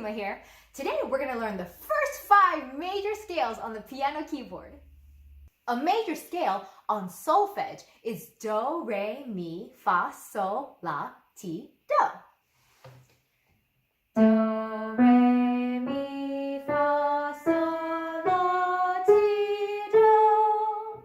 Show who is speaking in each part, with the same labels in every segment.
Speaker 1: Prestissima here. Today we're going to learn the first 5 major scales on the piano keyboard. A major scale on solfege is do, re, mi, fa, sol, la, ti, do. Do, re, mi, fa, sol, la, ti, do.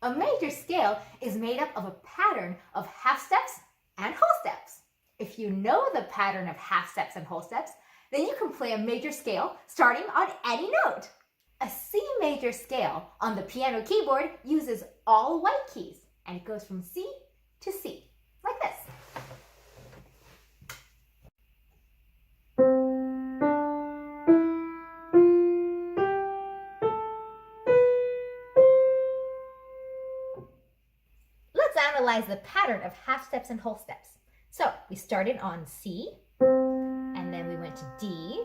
Speaker 1: A major scale is made up of a pattern of half steps and whole steps. If you know the pattern of half steps and whole steps, then you can play a major scale starting on any note. A C major scale on the piano keyboard uses all white keys, and it goes from C to C, like this. Let's analyze the pattern of half steps and whole steps. So we started on C, and then we went to D.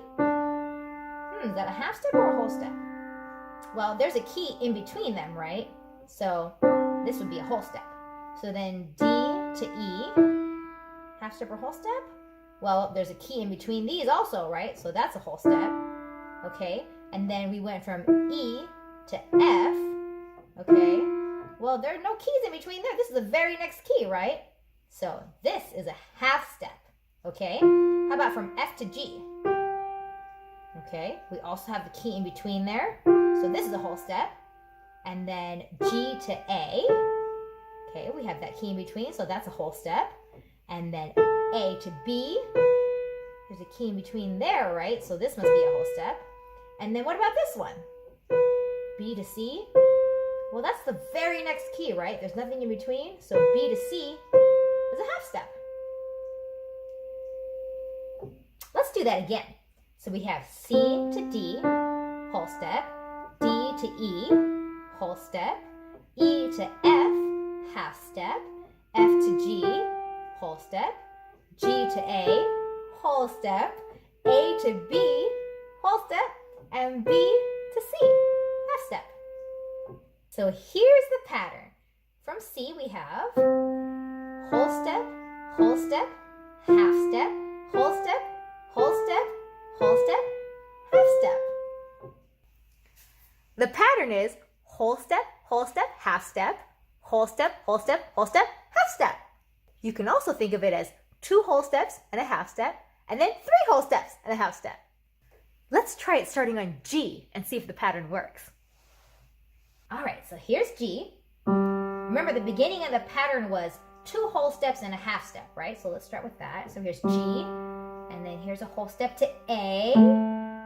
Speaker 1: Is that a half step or a whole step? Well, there's a key in between them, right? So this would be a whole step. So then D to E, half step or whole step? Well, there's a key in between these also, right? So that's a whole step, okay? And then we went from E to F, okay? Well, there are no keys in between there. This is the very next key, right? So this is a half step, okay? How about from F to G? Okay, we also have the key in between there. So this is a whole step. And then G to A. Okay, we have that key in between, so that's a whole step. And then A to B. There's a key in between there, right? So this must be a whole step. And then what about this one? B to C. Well, that's the very next key, right? There's nothing in between. So B to C is a half step. Let's do that again. So we have C to D, whole step, D to E, whole step, E to F, half step, F to G, whole step, G to A, whole step, A to B, whole step, and B to C, half step. So here's the pattern. From C we have whole step, half step, whole step, whole step, whole step, half step. The pattern is whole step, half step, whole step, half step. You can also think of it as 2 whole steps and a half step, and then 3 whole steps and a half step. Let's try it starting on G and see if the pattern works. All right, so here's G. Remember, the beginning of the pattern was 2 whole steps and a half step, right? So let's start with that. So here's G. And then here's a whole step to A,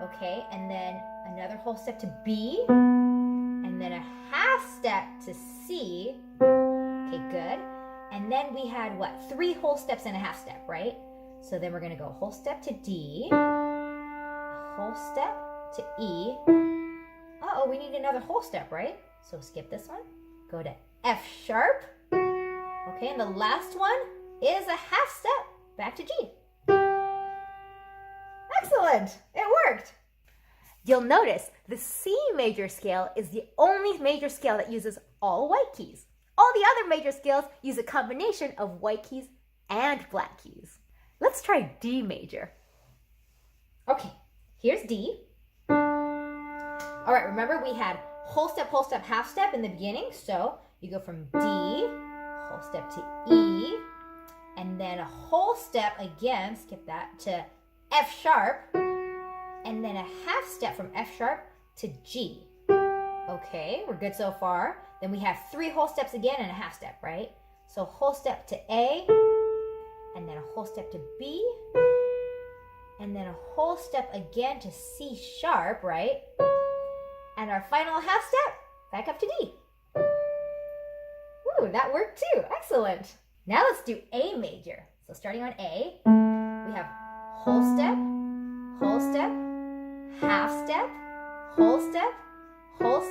Speaker 1: okay, and then another whole step to B, and then a half step to C, okay, good. And then we had what, 3 whole steps and a half step, right? So then we're gonna go whole step to D, a whole step to E. Uh-oh, we need another whole step, right? So skip this one, go to F sharp, okay, and the last one is a half step back to G. Excellent! It worked! You'll notice the C major scale is the only major scale that uses all white keys. All the other major scales use a combination of white keys and black keys. Let's try D major. Okay, here's D. All right, remember we had whole step, half step in the beginning. So you go from D, whole step to E, and then a whole step again, skip that, to F sharp, and then a half step from F sharp to G. Okay, we're good so far. Then we have 3 whole steps again and a half step, right? So whole step to A, and then a whole step to B, and then a whole step again to C sharp, right? And our final half step, back up to D. Woo, that worked too, excellent. Now let's do A major. So starting on A, we have whole step, half step, whole step, half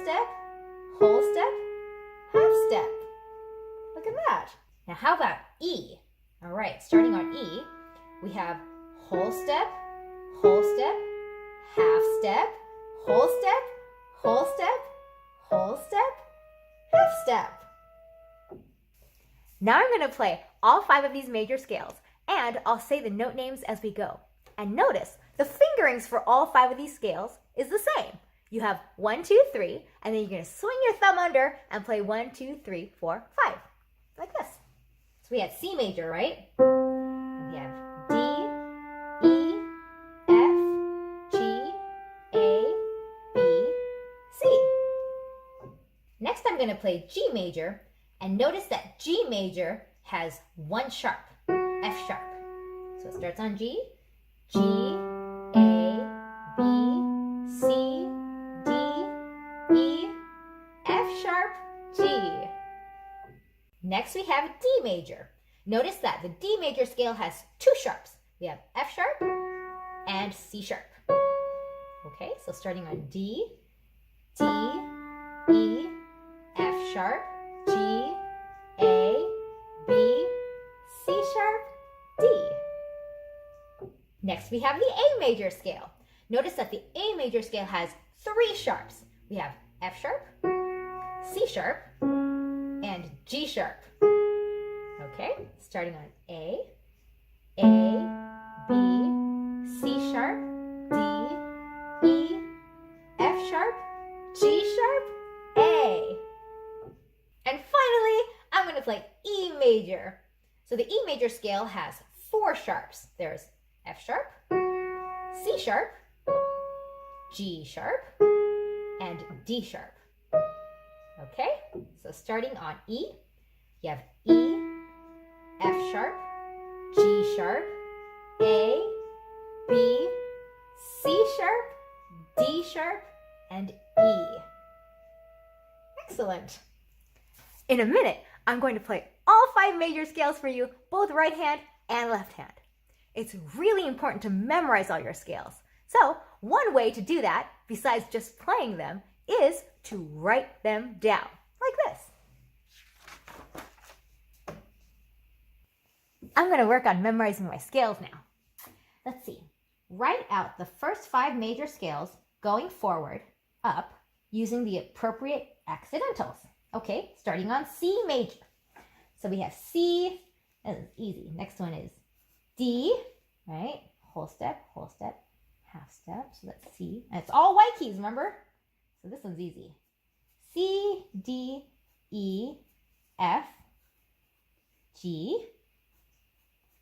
Speaker 1: step. Look at that. Now how about E? All right, starting on E, we have whole step, half step, whole step, half step. Now I'm going to play all 5 of these major scales, and I'll say the note names as we go. And notice the fingerings for all 5 of these scales is the same. You have 1, 2, 3, and then you're going to swing your thumb under and play 1, 2, 3, 4, 5, like this. So we had C major, right? We have D, E, F, G, A, B, C. Next I'm going to play G major, and notice that G major has 1 sharp, F sharp. So it starts on G, G, A, B, C, D, E, F sharp, G. Next we have D major. Notice that the D major scale has 2 sharps. We have F sharp and C sharp. Okay, so starting on D, D, E, F sharp, G, A, B, C sharp, D. Next we have the A major scale. Notice that the A major scale has 3 sharps. We have F sharp, C sharp, and G sharp. Okay, starting on A, B, C sharp, D, E, F sharp, G sharp, A. And finally, I'm going to play E major. So the E major scale has 4 sharps. There's F sharp, C sharp, G sharp, and D sharp. Okay, so starting on E, you have E, F sharp, G sharp, A, B, C sharp, D sharp, and E. Excellent. In a minute, I'm going to play all 5 major scales for you, both right hand and left hand. It's really important to memorize all your scales. So one way to do that, besides just playing them, is to write them down, like this. I'm going to work on memorizing my scales now. Let's see. Write out the first 5 major scales going forward, up, using the appropriate accidentals. Okay, starting on C major. So we have C, that is easy. Next one is D, right? Whole step, half step. So that's C. And it's all white keys, remember? So this one's easy. C, D, E, F, G,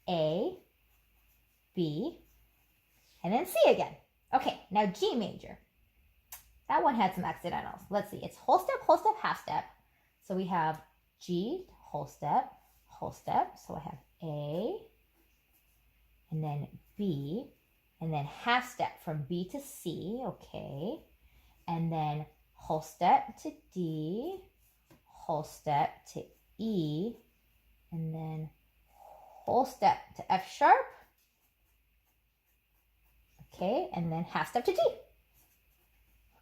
Speaker 1: A, B, and then C again. Okay, now G major. That one had some accidentals. Let's see. It's whole step, half step. So we have G, whole step. So I have A, and then B, and then half step from B to C, okay. And then whole step to D, whole step to E, and then whole step to F sharp, okay, and then half step to D.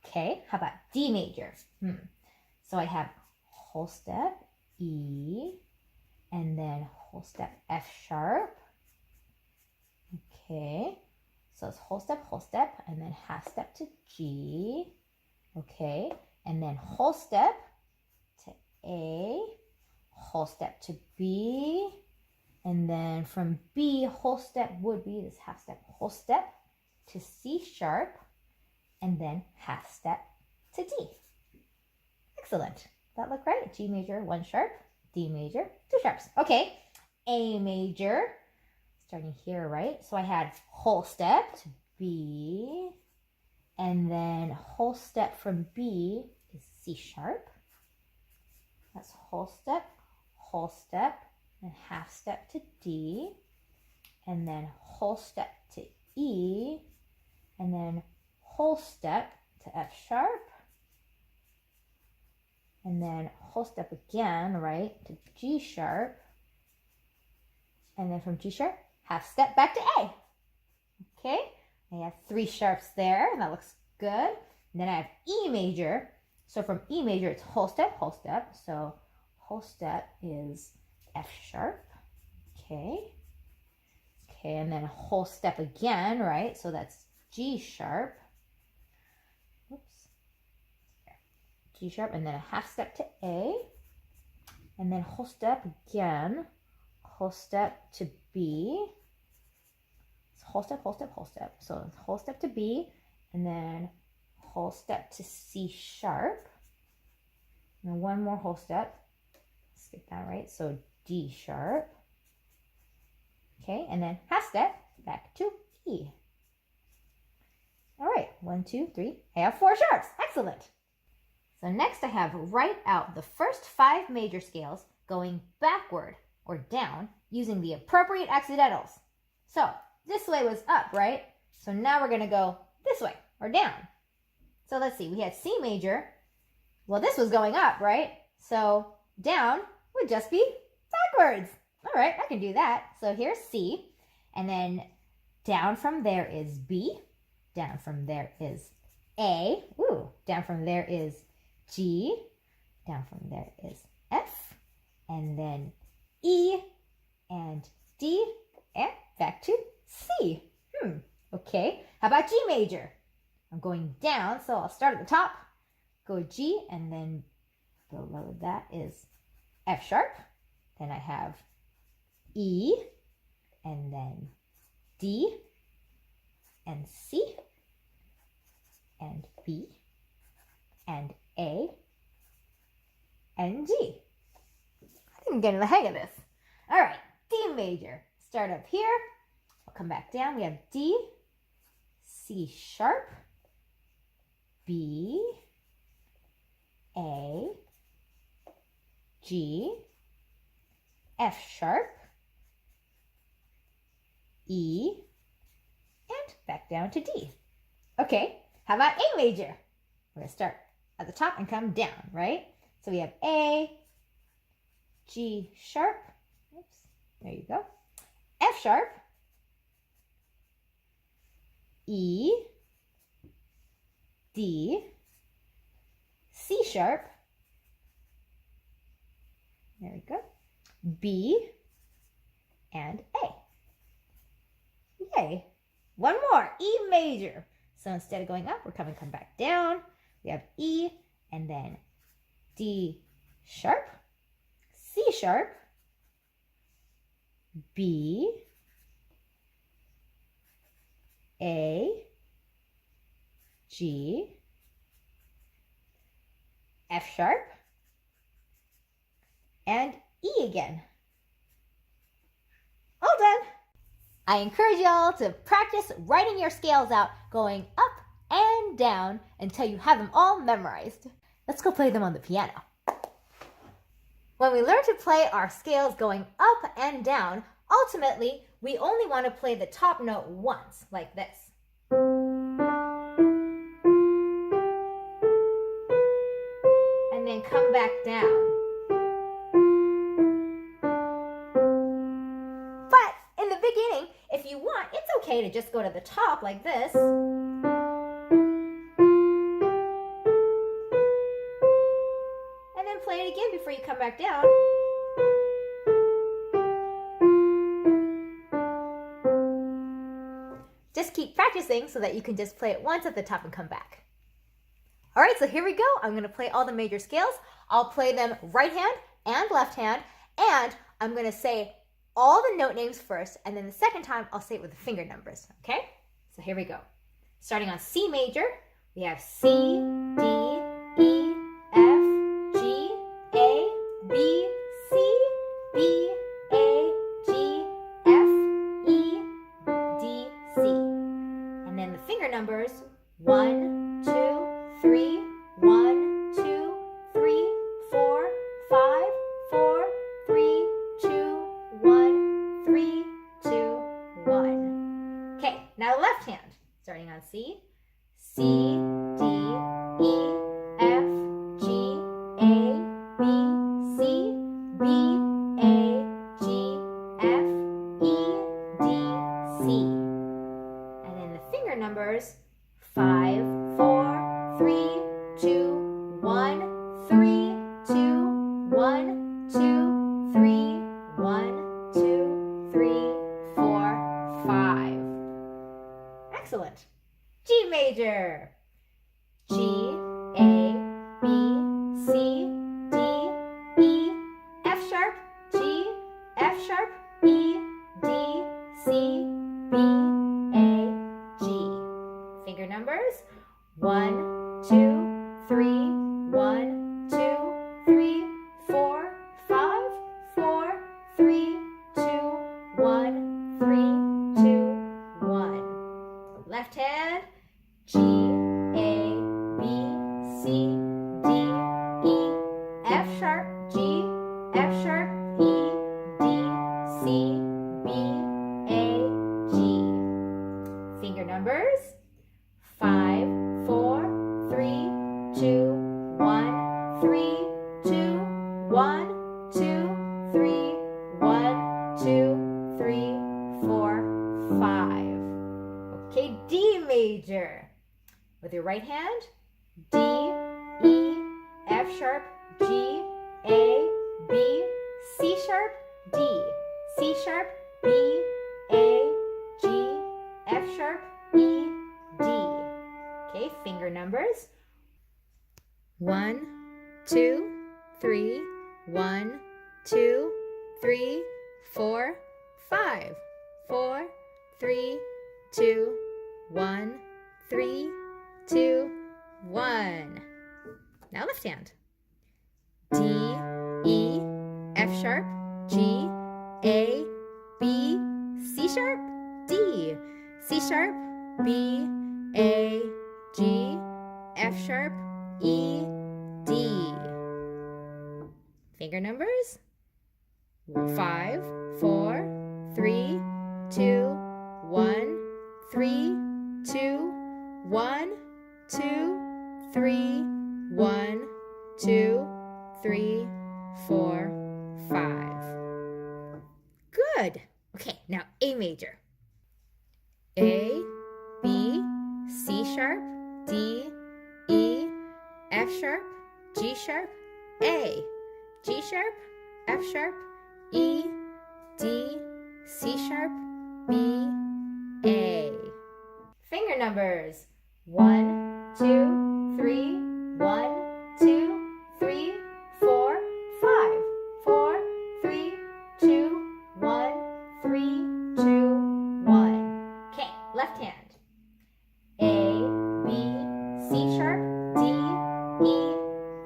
Speaker 1: Okay, how about D major? So I have whole step, E, and then whole step F sharp. Okay, so it's whole step, and then half step to G. Okay, and then whole step to A, whole step to B, and then from B, whole step would be this half step, whole step to C sharp, and then half step to D. Excellent. That look right? G major, 1 sharp, D major, 2 sharps. Okay, A major, starting here, right? So I had whole step to B, and then whole step from B is C sharp. That's whole step, and half step to D, and then whole step to E, and then whole step to F sharp, and then whole step again, right, to G sharp, and then from G sharp, half step back to A. Okay, I have 3 sharps there, and that looks good. And then I have E major. So from E major, it's whole step. So whole step is F sharp. Okay, and then whole step again, right? So that's G sharp. Oops. G sharp, and then a half step to A, and then whole step again, whole step to B, whole step, whole step, whole step. So whole step to B, and then whole step to C sharp. And one more whole step. Let's get that right. So D sharp. Okay, and then half step back to E. All right, 1, 2, 3. I have 4 sharps. Excellent. So next I have write out the first 5 major scales going backward or down using the appropriate accidentals. So this way was up, right? So now we're going to go this way or down. So let's see, we had C major. Well, this was going up, right? So down would just be backwards. All right, I can do that. So here's C, and then down from there is B. Down from there is A. Ooh, down from there is G. Down from there is F. And then E and D. And back to C. Okay. How about G major? I'm going down, so I'll start at the top, go G, and then below that is F sharp. Then I have E, and then D, and C, and B, and A, and G. I think I'm getting the hang of this. All right, D major. Start up here. I'll come back down. We have D, C sharp, B, A, G, F sharp, E, and back down to D. Okay, how about A major? We're going to start at the top and come down, right? So we have A, G sharp, oops, there you go, F sharp, E, D, C sharp, there we go, B, and A. Yay. One more, E major. So instead of going up, we're come back down. We have E, and then D sharp, C sharp, B, A, G, F sharp, and E again. All done. I encourage y'all to practice writing your scales out going up and down until you have them all memorized. Let's go play them on the piano. When we learn to play our scales going up and down, ultimately, we only want to play the top note once, like this. And then come back down. But in the beginning, if you want, it's okay to just go to the top like this. And then play it again before you come back down. Just keep practicing so that you can just play it once at the top and come back. All right, so here we go. I'm going to play all the major scales. I'll play them right hand and left hand, and I'm going to say all the note names first, and then the second time I'll say it with the finger numbers, okay? So here we go. Starting on C major, we have C, D, E, F, G, A, B, C, B, A, G, F, E, D, C. And then the finger numbers, 1, 2, 3, 1, 2, 3, 4, 5, 4, 3, 2, 1, 3, 2, 1. Okay, now the left hand. Starting on C. C, D, E, F, G, A, B, C, B, A, G, F, E, D, C. And then the finger numbers, 5, 4, 3, 2, 1, 3, 2, 1, 2, 3, 1, 2, 3, 4, 5. Excellent. G major. G, A, B, C, D, E, F sharp, G, F sharp, E, D, C, B, numbers. 1, 2, 3, 1, 2, 3, 4, 5, 4, 3, 2, 1, 3, 2, 1. Left hand. G, A, B, C, D, E, F sharp, G, F sharp, E, D, C, B, A, G. Finger numbers. 5, 4, 3, 2, 1, 3, 2, 1, 2, 3, 1, 2, 3, 4, 5. Okay, D major. With your right hand, D, E, F sharp, G, A, B, C sharp, D, C sharp, B, A, G, F sharp, E, D. Okay, finger numbers. 1, 2, 3, 1, 2, 3, 4, 5, 4, 3, 2, 1, 3, 2, 1. Now left hand. D, E, F sharp, G, A, B, C sharp, D, C sharp, B, A, G, F sharp, E, D. Finger numbers. 5, 4, 3, 2, 1, 3, 2, 1, 2, 3, 1, 2, 3, 4, 5. Good. Okay, now A major. A, B, C sharp, D, E, F sharp, G sharp, A, G sharp, F sharp, E, D, C sharp, B, A. Finger numbers. 1, 2, 3, 1, 2, 3, 4, 5, 4, 3, 2, 1, 3, 2, 1. Okay, left hand. A, B, C sharp, D, E,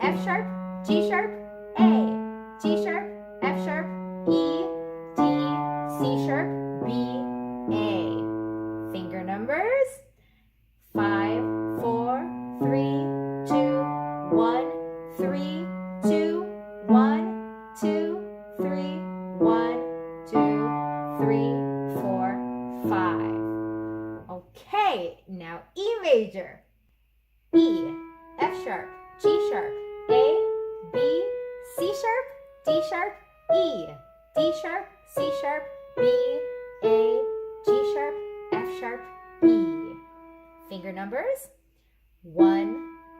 Speaker 1: F sharp, G sharp, A, G sharp, F sharp, E, D, C sharp, B, A. Finger numbers. 5, 4, 3, 2, 1, 3, 2, 1, 2, 3, 1, 2, 3, 4, 5. Okay, now E major. E, F sharp, G sharp, A, B, C sharp, D sharp, E, D sharp, C sharp, B, A, G sharp, F sharp, E. Finger numbers. 1,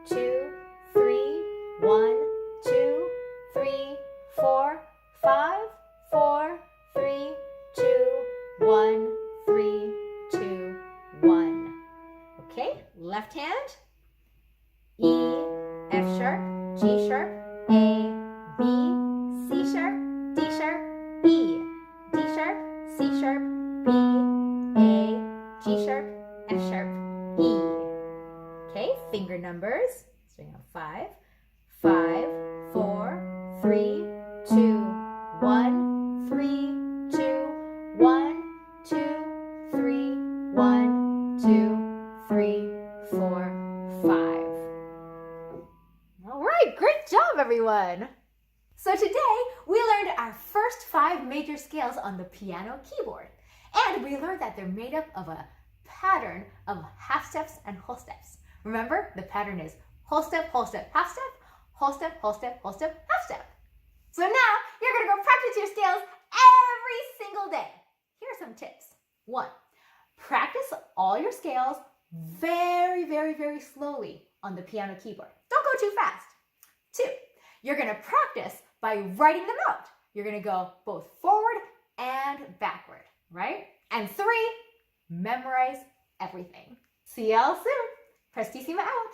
Speaker 1: 2, 3, 1, 2, 3, 4, 5, 4, 3, 2, 1, 3, 2, 1. Okay, left hand. E, F sharp, G sharp, A, B, C sharp, D sharp, E, D sharp, C sharp, B, A, G sharp, F sharp, E. Okay, finger numbers. String on 5, 5, 4, 3, 2, 1, 3, 2, 1, 2, 3, 1, 2, 3, 4, 5. All right, great job, everyone. So today we learned our first 5 major scales on the piano keyboard, and we learned that they're made up of a pattern of half steps and whole steps. Remember, the pattern is whole step, half step, whole step, half step. So now you're going to go practice your scales every single day. Here are some tips. 1, practice all your scales very, very, very slowly on the piano keyboard. Don't go too fast. 2, you're going to practice by writing them out. You're going to go both forward and backward, right? And 3, memorize everything. See y'all soon. Prestissima out.